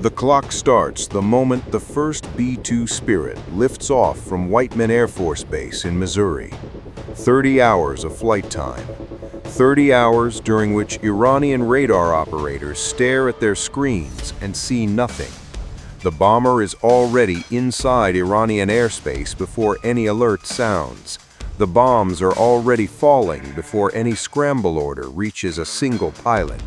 The clock starts the moment the first B-2 Spirit lifts off from Whiteman Air Force Base in Missouri. 30 hours of flight time. 30 hours during which Iranian radar operators stare at their screens and see nothing. The bomber is already inside Iranian airspace before any alert sounds. The bombs are already falling before any scramble order reaches a single pilot.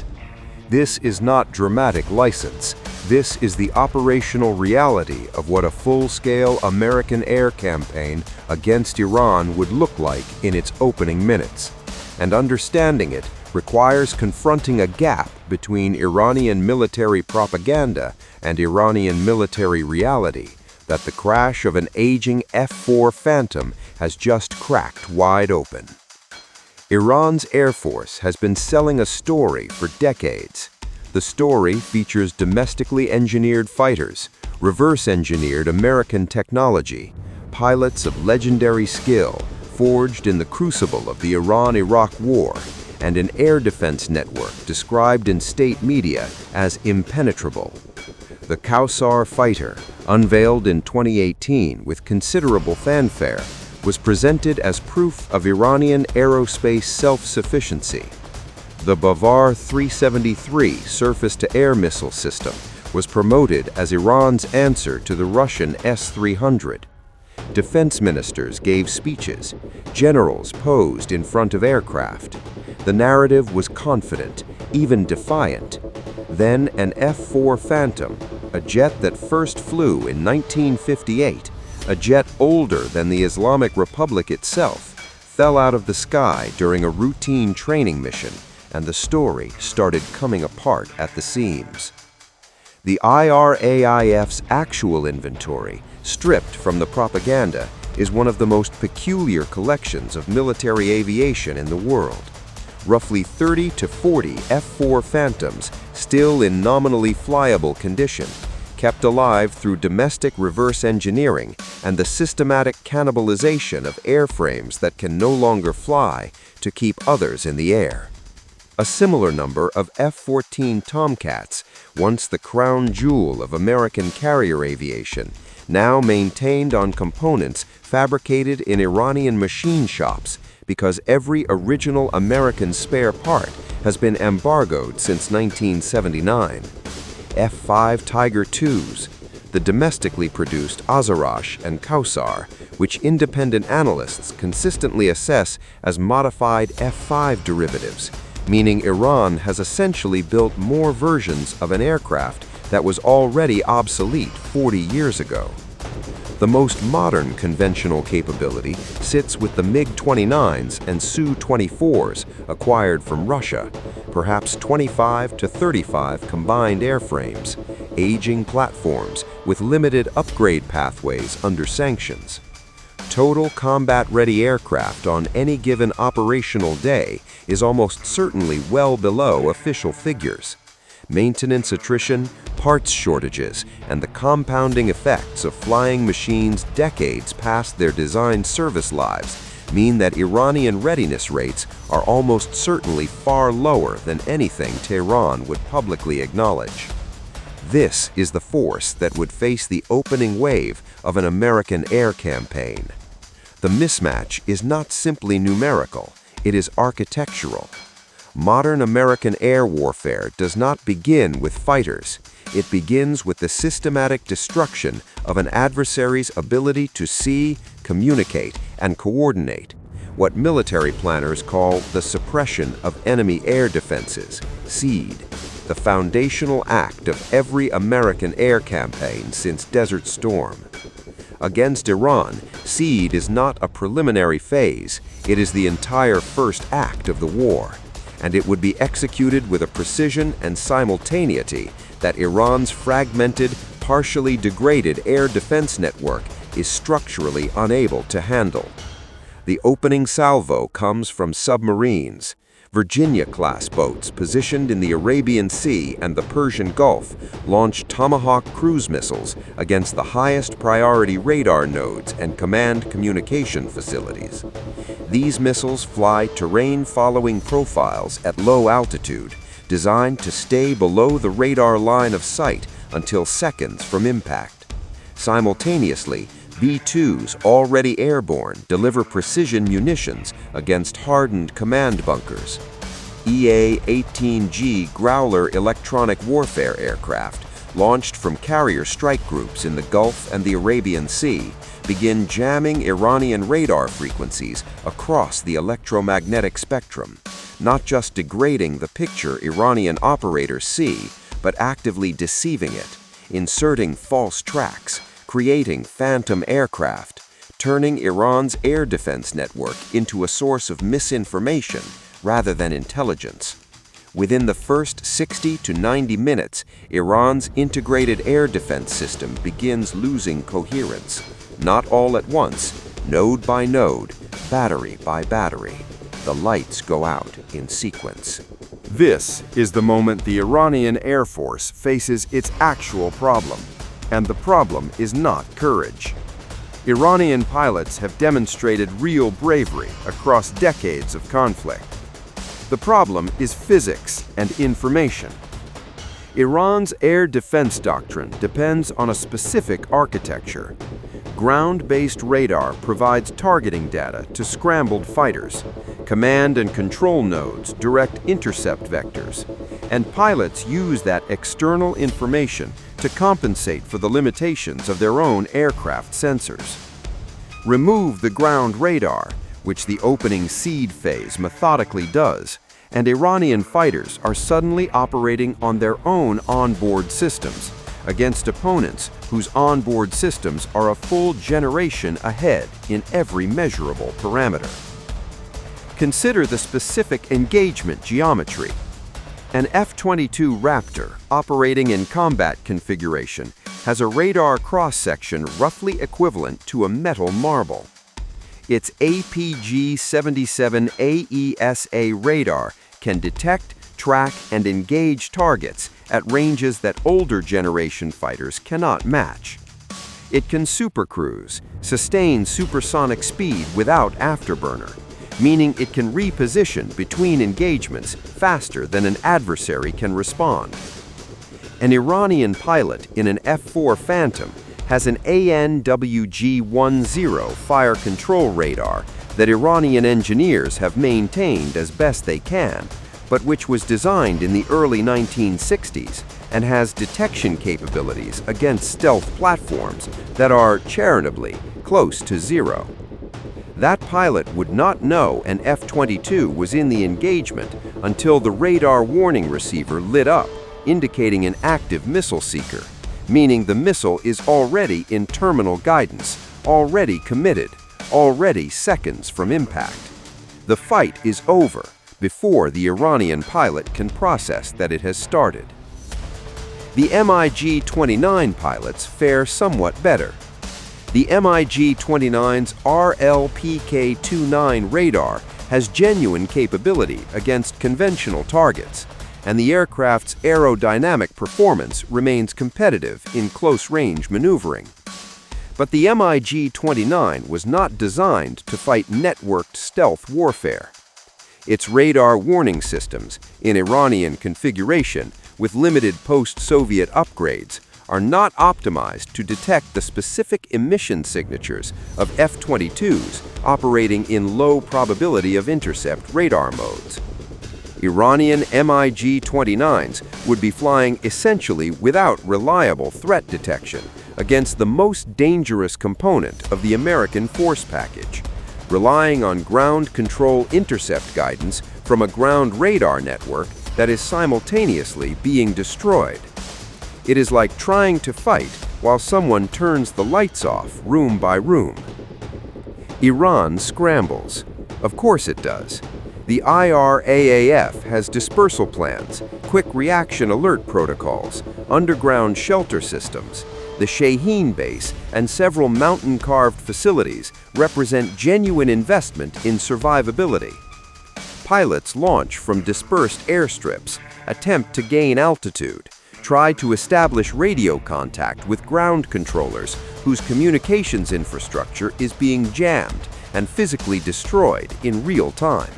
This is not dramatic license. This is the operational reality of what a full-scale American air campaign against Iran would look like in its opening minutes. And understanding it requires confronting a gap between Iranian military propaganda and Iranian military reality that the crash of an aging F-4 Phantom has just cracked wide open. Iran's Air Force has been selling a story for decades. The story features domestically engineered fighters, reverse-engineered American technology, pilots of legendary skill forged in the crucible of the Iran-Iraq War, and an air defense network described in state media as impenetrable. The Kausar fighter, unveiled in 2018 with considerable fanfare, was presented as proof of Iranian aerospace self-sufficiency. The Bavar 373 surface-to-air missile system was promoted as Iran's answer to the Russian S-300. Defense ministers gave speeches. Generals posed in front of aircraft. The narrative was confident, even defiant. Then an F-4 Phantom, a jet that first flew in 1958, a jet older than the Islamic Republic itself, fell out of the sky during a routine training mission, and the story started coming apart at the seams. The IRAIF's actual inventory, stripped from the propaganda, is one of the most peculiar collections of military aviation in the world. Roughly 30 to 40 F-4 Phantoms, still in nominally flyable condition, kept alive through domestic reverse engineering and the systematic cannibalization of airframes that can no longer fly to keep others in the air. A similar number of F-14 Tomcats, once the crown jewel of American carrier aviation, now maintained on components fabricated in Iranian machine shops because every original American spare part has been embargoed since 1979. F-5 Tiger IIs, the domestically produced Azarash and Kausar, which independent analysts consistently assess as modified F-5 derivatives, meaning Iran has essentially built more versions of an aircraft that was already obsolete 40 years ago. The most modern conventional capability sits with the MiG-29s and Su-24s acquired from Russia, perhaps 25 to 35 combined airframes, aging platforms with limited upgrade pathways under sanctions. Total combat-ready aircraft on any given operational day is almost certainly well below official figures. Maintenance attrition, parts shortages, and the compounding effects of flying machines decades past their design service lives mean that Iranian readiness rates are almost certainly far lower than anything Tehran would publicly acknowledge. This is the force that would face the opening wave of an American air campaign. The mismatch is not simply numerical, it is architectural. Modern American air warfare does not begin with fighters. It begins with the systematic destruction of an adversary's ability to see, communicate, and coordinate, what military planners call the suppression of enemy air defenses, SEAD, the foundational act of every American air campaign since Desert Storm. Against Iran, SEAD is not a preliminary phase, it is the entire first act of the war, and it would be executed with a precision and simultaneity that Iran's fragmented, partially degraded air defense network is structurally unable to handle. The opening salvo comes from submarines. Virginia-class boats positioned in the Arabian Sea and the Persian Gulf launched Tomahawk cruise missiles against the highest priority radar nodes and command communication facilities. These missiles fly terrain-following profiles at low altitude, designed to stay below the radar line of sight until seconds from impact. Simultaneously, B-2s already airborne deliver precision munitions against hardened command bunkers. EA-18G Growler electronic warfare aircraft, launched from carrier strike groups in the Gulf and the Arabian Sea, begin jamming Iranian radar frequencies across the electromagnetic spectrum, not just degrading the picture Iranian operators see, but actively deceiving it, inserting false tracks, creating phantom aircraft, turning Iran's air defense network into a source of misinformation rather than intelligence. Within the first 60 to 90 minutes, Iran's integrated air defense system begins losing coherence. Not all at once, node by node, battery by battery. The lights go out in sequence. This is the moment the Iranian Air Force faces its actual problem. And the problem is not courage. Iranian pilots have demonstrated real bravery across decades of conflict. The problem is physics and information. Iran's air defense doctrine depends on a specific architecture. Ground-based radar provides targeting data to scrambled fighters. Command and control nodes direct intercept vectors. And pilots use that external information to compensate for the limitations of their own aircraft sensors. Remove the ground radar, which the opening seed phase methodically does, and Iranian fighters are suddenly operating on their own onboard systems against opponents whose onboard systems are a full generation ahead in every measurable parameter. Consider the specific engagement geometry. An F-22 Raptor operating in combat configuration has a radar cross-section roughly equivalent to a metal marble. Its APG-77 AESA radar can detect, track, and engage targets at ranges that older generation fighters cannot match. It can supercruise, sustain supersonic speed without afterburner, meaning it can reposition between engagements faster than an adversary can respond. An Iranian pilot in an F-4 Phantom has an ANWG-10 fire control radar that Iranian engineers have maintained as best they can, but which was designed in the early 1960s and has detection capabilities against stealth platforms that are, charitably, close to zero. That pilot would not know an F-22 was in the engagement until the radar warning receiver lit up, indicating an active missile seeker, meaning the missile is already in terminal guidance, already committed, already seconds from impact. The fight is over before the Iranian pilot can process that it has started. The MiG-29 pilots fare somewhat better. The MiG-29's RLPK-29 radar has genuine capability against conventional targets, and the aircraft's aerodynamic performance remains competitive in close-range maneuvering. But the MiG-29 was not designed to fight networked stealth warfare. Its radar warning systems, in Iranian configuration with limited post-Soviet upgrades, are not optimized to detect the specific emission signatures of F-22s operating in low probability of intercept radar modes. Iranian MiG-29s would be flying essentially without reliable threat detection against the most dangerous component of the American force package, relying on ground control intercept guidance from a ground radar network that is simultaneously being destroyed. It is like trying to fight while someone turns the lights off room by room. Iran scrambles. Of course it does. The IRAAF has dispersal plans, quick reaction alert protocols, underground shelter systems. The Shaheen base and several mountain-carved facilities represent genuine investment in survivability. Pilots launch from dispersed airstrips, attempt to gain altitude, try to establish radio contact with ground controllers whose communications infrastructure is being jammed and physically destroyed in real time.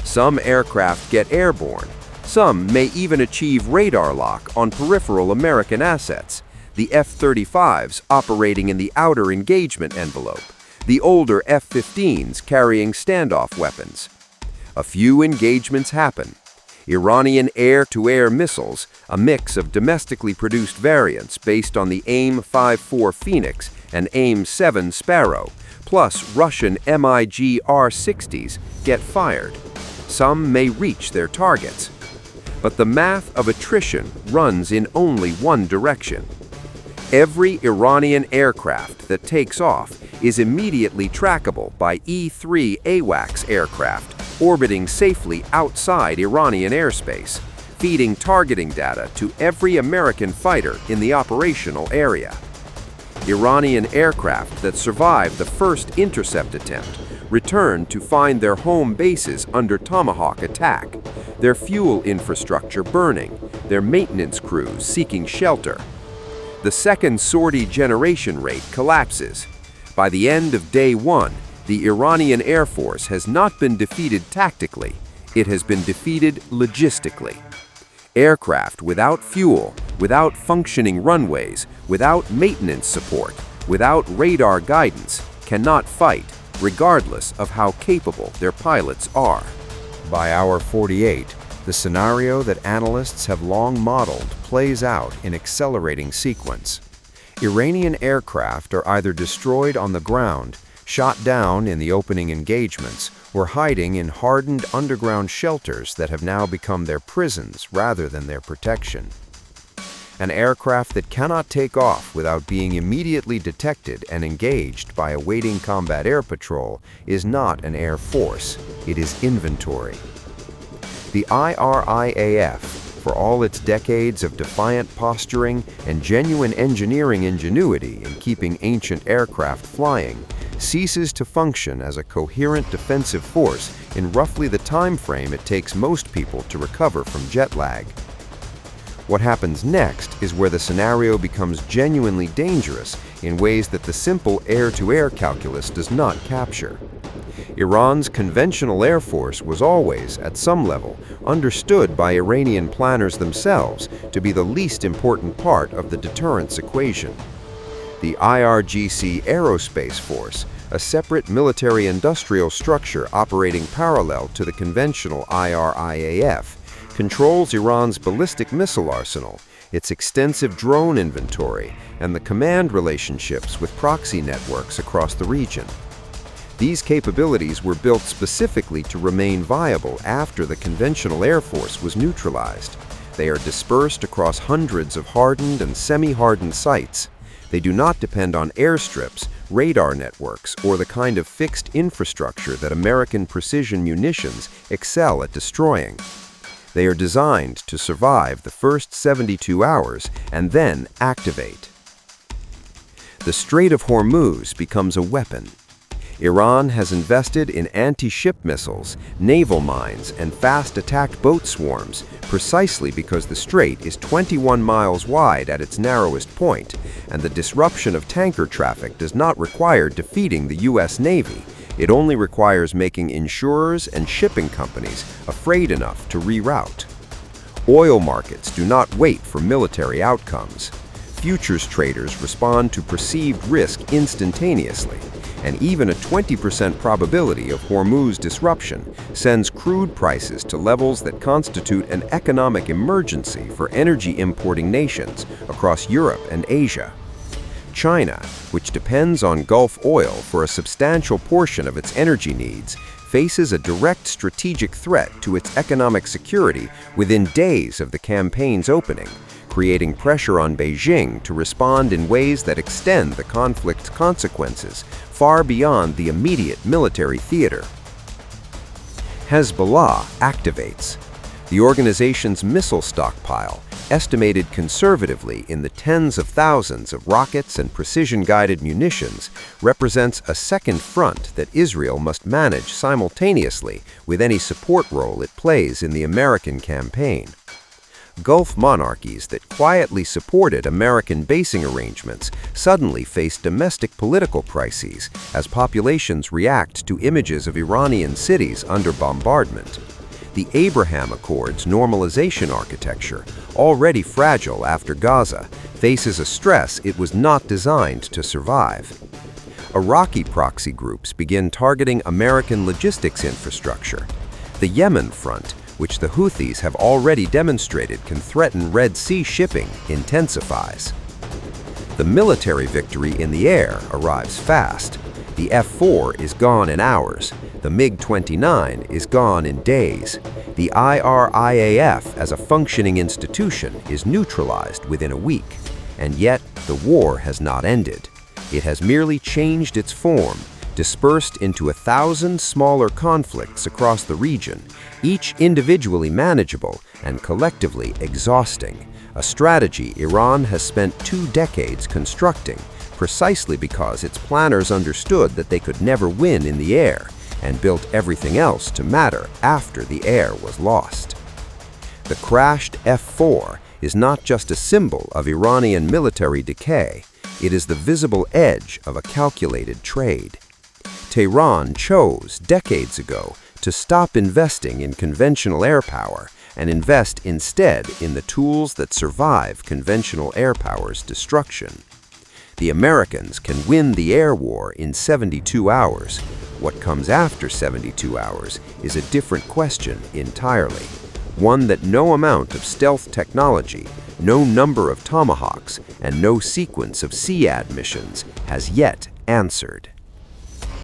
Some aircraft get airborne, Some may even achieve radar lock on peripheral American assets, the F-35s operating in the outer engagement envelope, the older F-15s carrying standoff weapons. A few engagements happen. Iranian air-to-air missiles, a mix of domestically produced variants based on the AIM-54 Phoenix and AIM-7 Sparrow, plus Russian MiG R-60s, get fired. Some may reach their targets. But the math of attrition runs in only one direction. Every Iranian aircraft that takes off is immediately trackable by E-3 AWACS aircraft orbiting safely outside Iranian airspace, feeding targeting data to every American fighter in the operational area. Iranian aircraft that survived the first intercept attempt return to find their home bases under Tomahawk attack, their fuel infrastructure burning, their maintenance crews seeking shelter. The second sortie generation rate collapses. By the end of day one, the Iranian Air Force has not been defeated tactically, it has been defeated logistically. Aircraft without fuel, without functioning runways, without maintenance support, without radar guidance, cannot fight, regardless of how capable their pilots are. By hour 48, the scenario that analysts have long modeled plays out in accelerating sequence. Iranian aircraft are either destroyed on the ground, shot down in the opening engagements, or hiding in hardened underground shelters that have now become their prisons rather than their protection. An aircraft that cannot take off without being immediately detected and engaged by a waiting combat air patrol is not an air force, it is inventory. The IRIAF, for all its decades of defiant posturing and genuine engineering ingenuity in keeping ancient aircraft flying, ceases to function as a coherent defensive force in roughly the time frame it takes most people to recover from jet lag. What happens next is where the scenario becomes genuinely dangerous in ways that the simple air-to-air calculus does not capture. Iran's conventional air force was always, at some level, understood by Iranian planners themselves to be the least important part of the deterrence equation. The IRGC Aerospace Force, a separate military-industrial structure operating parallel to the conventional IRIAF, controls Iran's ballistic missile arsenal, its extensive drone inventory, and the command relationships with proxy networks across the region. These capabilities were built specifically to remain viable after the conventional Air Force was neutralized. They are dispersed across hundreds of hardened and semi-hardened sites. They do not depend on airstrips, radar networks, or the kind of fixed infrastructure that American precision munitions excel at destroying. They are designed to survive the first 72 hours and then activate. The Strait of Hormuz becomes a weapon. Iran has invested in anti-ship missiles, naval mines, and fast attack boat swarms precisely because the strait is 21 miles wide at its narrowest point, and the disruption of tanker traffic does not require defeating the U.S. Navy. It only requires making insurers and shipping companies afraid enough to reroute. Oil markets do not wait for military outcomes. Futures traders respond to perceived risk instantaneously, and even a 20% probability of Hormuz disruption sends crude prices to levels that constitute an economic emergency for energy-importing nations across Europe and Asia. China, which depends on Gulf oil for a substantial portion of its energy needs, faces a direct strategic threat to its economic security within days of the campaign's opening, creating pressure on Beijing to respond in ways that extend the conflict's consequences far beyond the immediate military theater. Hezbollah activates. The organization's missile stockpile, estimated conservatively in the tens of thousands of rockets and precision-guided munitions, represents a second front that Israel must manage simultaneously with any support role it plays in the American campaign. Gulf monarchies that quietly supported American basing arrangements suddenly face domestic political crises as populations react to images of Iranian cities under bombardment. The Abraham Accords normalization architecture, already fragile after Gaza, faces a stress it was not designed to survive. Iraqi proxy groups begin targeting American logistics infrastructure. The Yemen front, which the Houthis have already demonstrated can threaten Red Sea shipping, intensifies. The military victory in the air arrives fast. The F-4 is gone in hours. The MiG-29 is gone in days. The IRIAF as a functioning institution is neutralized within a week. And yet, the war has not ended. It has merely changed its form, dispersed into 1,000 smaller conflicts across the region, each individually manageable and collectively exhausting, a strategy Iran has spent 2 decades constructing, precisely because its planners understood that they could never win in the air, and built everything else to matter after the air was lost. The crashed F-4 is not just a symbol of Iranian military decay, it is the visible edge of a calculated trade. Tehran chose, decades ago, to stop investing in conventional air power and invest instead in the tools that survive conventional air power's destruction. The Americans can win the air war in 72 hours. What comes after 72 hours is a different question entirely, one that no amount of stealth technology, no number of Tomahawks, and no sequence of SEAD missions has yet answered.